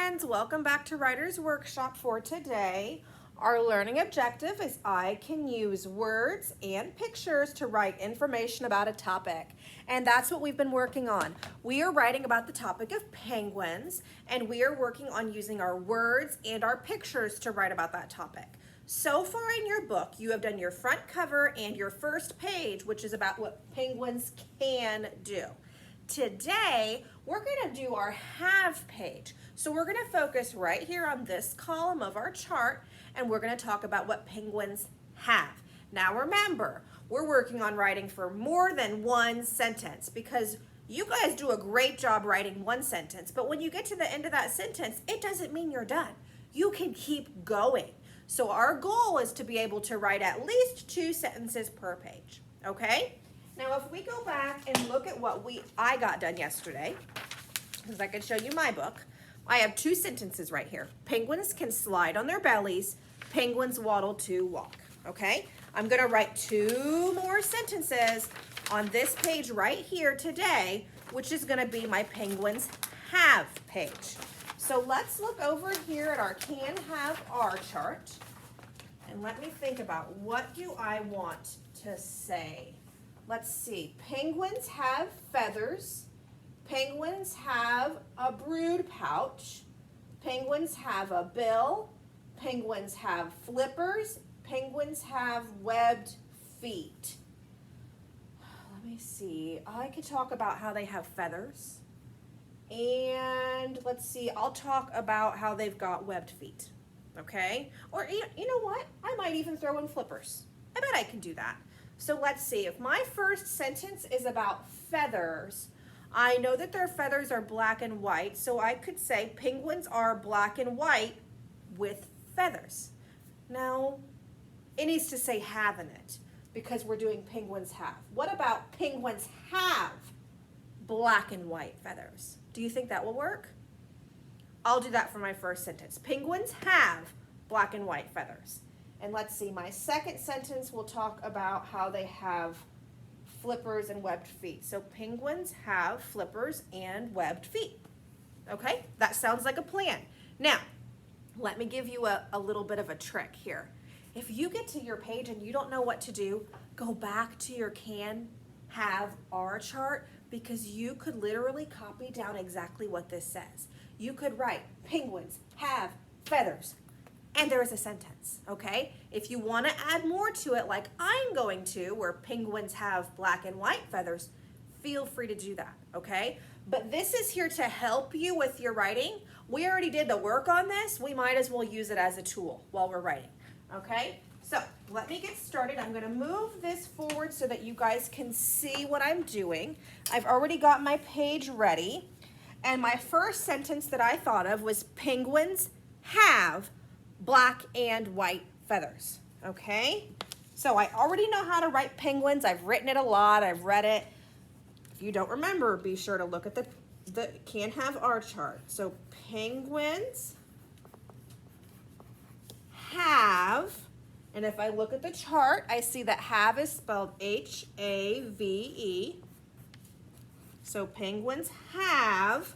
friends, welcome back to Writer's Workshop for today. Our learning objective is I can use words and pictures to write information about a topic. And that's what we've been working on. We are writing about the topic of penguins, and we are working on using our words and our pictures to write about that topic. So far in your book, you have done your front cover and your first page, which is about what penguins can do. Today, we're going to do our have page. So we're going to focus right here on this column of our chart, and we're going to talk about what penguins have. Now remember, we're working on writing for more than one sentence because you guys do a great job writing one sentence, but when you get to the end of that sentence, it doesn't mean you're done. You can keep going. So our goal is to be able to write at least 2 sentences per page, okay? Now, if we go back and look at what I got done yesterday, because I can show you my book, I have 2 sentences right here. Penguins can slide on their bellies. Penguins waddle to walk, okay? I'm going to write 2 more sentences on this page right here today, which is going to be my penguins have page. So let's look over here at our can have are chart, and let me think about what do I want to say. Let's see, penguins have feathers, penguins have a brood pouch, penguins have a bill, penguins have flippers, penguins have webbed feet. Let me see, I could talk about how they have feathers, and let's see, I'll talk about how they've got webbed feet, okay? Or you know what, I might even throw in flippers. I bet I can do that. So let's see, if my first sentence is about feathers, I know that their feathers are black and white, so I could say penguins are black and white with feathers. Now, it needs to say have in it because we're doing penguins have. What about penguins have black and white feathers? Do you think that will work? I'll do that for my first sentence. Penguins have black and white feathers. And let's see, my second sentence will talk about how they have flippers and webbed feet. So penguins have flippers and webbed feet. Okay, that sounds like a plan. Now, let me give you a little bit of a trick here. If you get to your page and you don't know what to do, go back to your can have are chart because you could literally copy down exactly what this says. You could write penguins have feathers. And there is a sentence, okay? If you want to add more to it, like I'm going to, where penguins have black and white feathers, feel free to do that, okay? But this is here to help you with your writing. We already did the work on this. We might as well use it as a tool while we're writing, okay? So let me get started. I'm going to move this forward so that you guys can see what I'm doing. I've already got my page ready. And my first sentence that I thought of was penguins have black and white feathers, okay? So I already know how to write penguins. I've written it a lot. I've read it. If you don't remember, be sure to look at the can have are chart. So penguins have, and if I look at the chart, I see that have is spelled H-A-V-E. So penguins have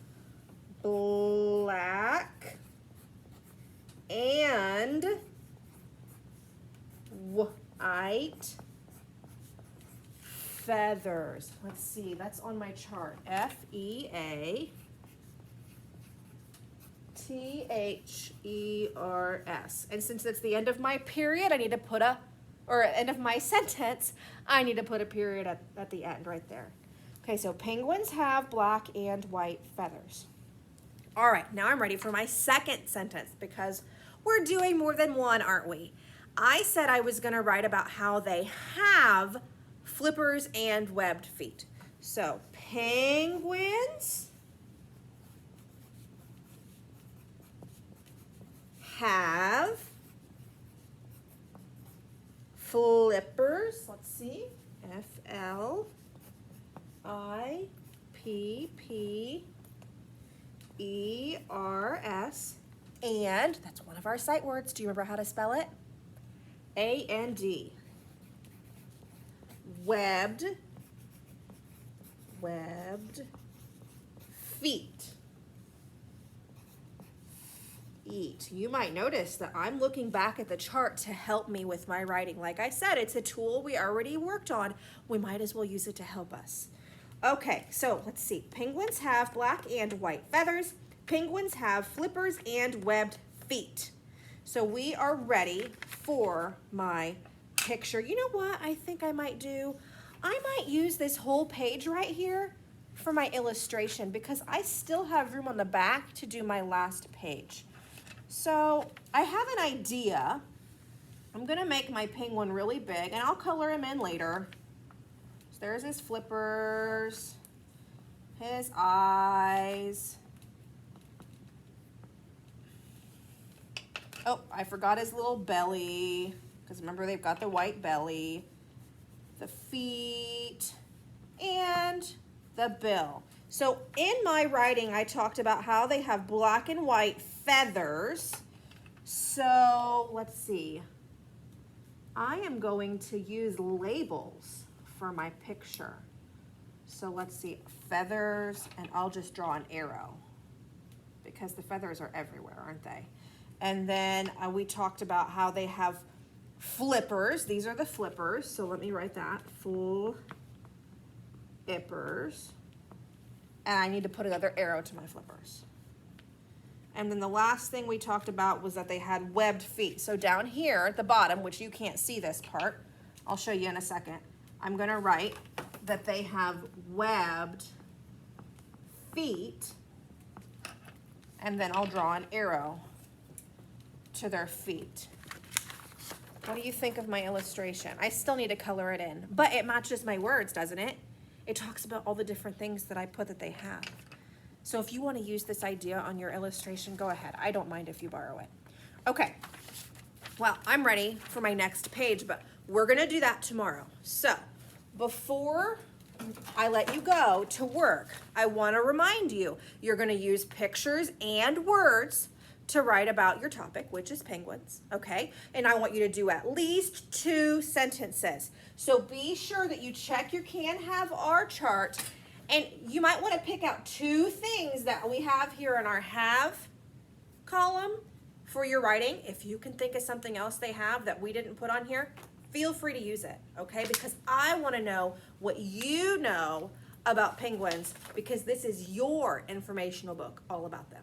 black and white feathers. Let's see, that's on my chart. F-E-A-T-H-E-R-S. And since it's the end of my period, I need to put end of my sentence, I need to put a period at the end right there. Okay, so penguins have black and white feathers. All right, now I'm ready for my second sentence because we're doing more than one, aren't we? I said I was going to write about how they have flippers and webbed feet. So penguins have flippers. Let's see, F-L-I-P-P-E-R-S. And that's one of our sight words. Do you remember how to spell it? A-N-D. Webbed feet. eat. You might notice that I'm looking back at the chart to help me with my writing. Like I said, it's a tool we already worked on. We might as well use it to help us. Okay, so let's see. Penguins have black and white feathers. Penguins have flippers and webbed feet. So we are ready for my picture. You know what I think I might do? I might use this whole page right here for my illustration because I still have room on the back to do my last page. So I have an idea. I'm gonna make my penguin really big and I'll color him in later. So there's his flippers, his eyes. Oh, I forgot his little belly, because remember they've got the white belly, the feet, and the bill. So in my writing, I talked about how they have black and white feathers. So let's see. I am going to use labels for my picture. So let's see, feathers, and I'll just draw an arrow because the feathers are everywhere, aren't they? And then we talked about how they have flippers. These are the flippers. So let me write that. Flippers. And I need to put another arrow to my flippers. And then the last thing we talked about was that they had webbed feet. So down here at the bottom, which you can't see this part, I'll show you in a second. I'm going to write that they have webbed feet. And then I'll draw an arrow to their feet. What do you think of my illustration? I still need to color it in, but it matches my words, doesn't it? It talks about all the different things that I put that they have. So if you want to use this idea on your illustration, go ahead. I don't mind if you borrow it. Okay, well, I'm ready for my next page, but we're gonna do that tomorrow. So before I let you go to work, I want to remind you, you're gonna use pictures and words to write about your topic, which is penguins, okay? And I want you to do at least 2 sentences. So be sure that you check your can have our chart, and you might want to pick out 2 things that we have here in our have column for your writing. If you can think of something else they have that we didn't put on here, feel free to use it, okay? Because I want to know what you know about penguins, because this is your informational book all about them.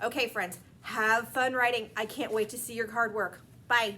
Okay, friends, have fun writing. I can't wait to see your hard work. Bye.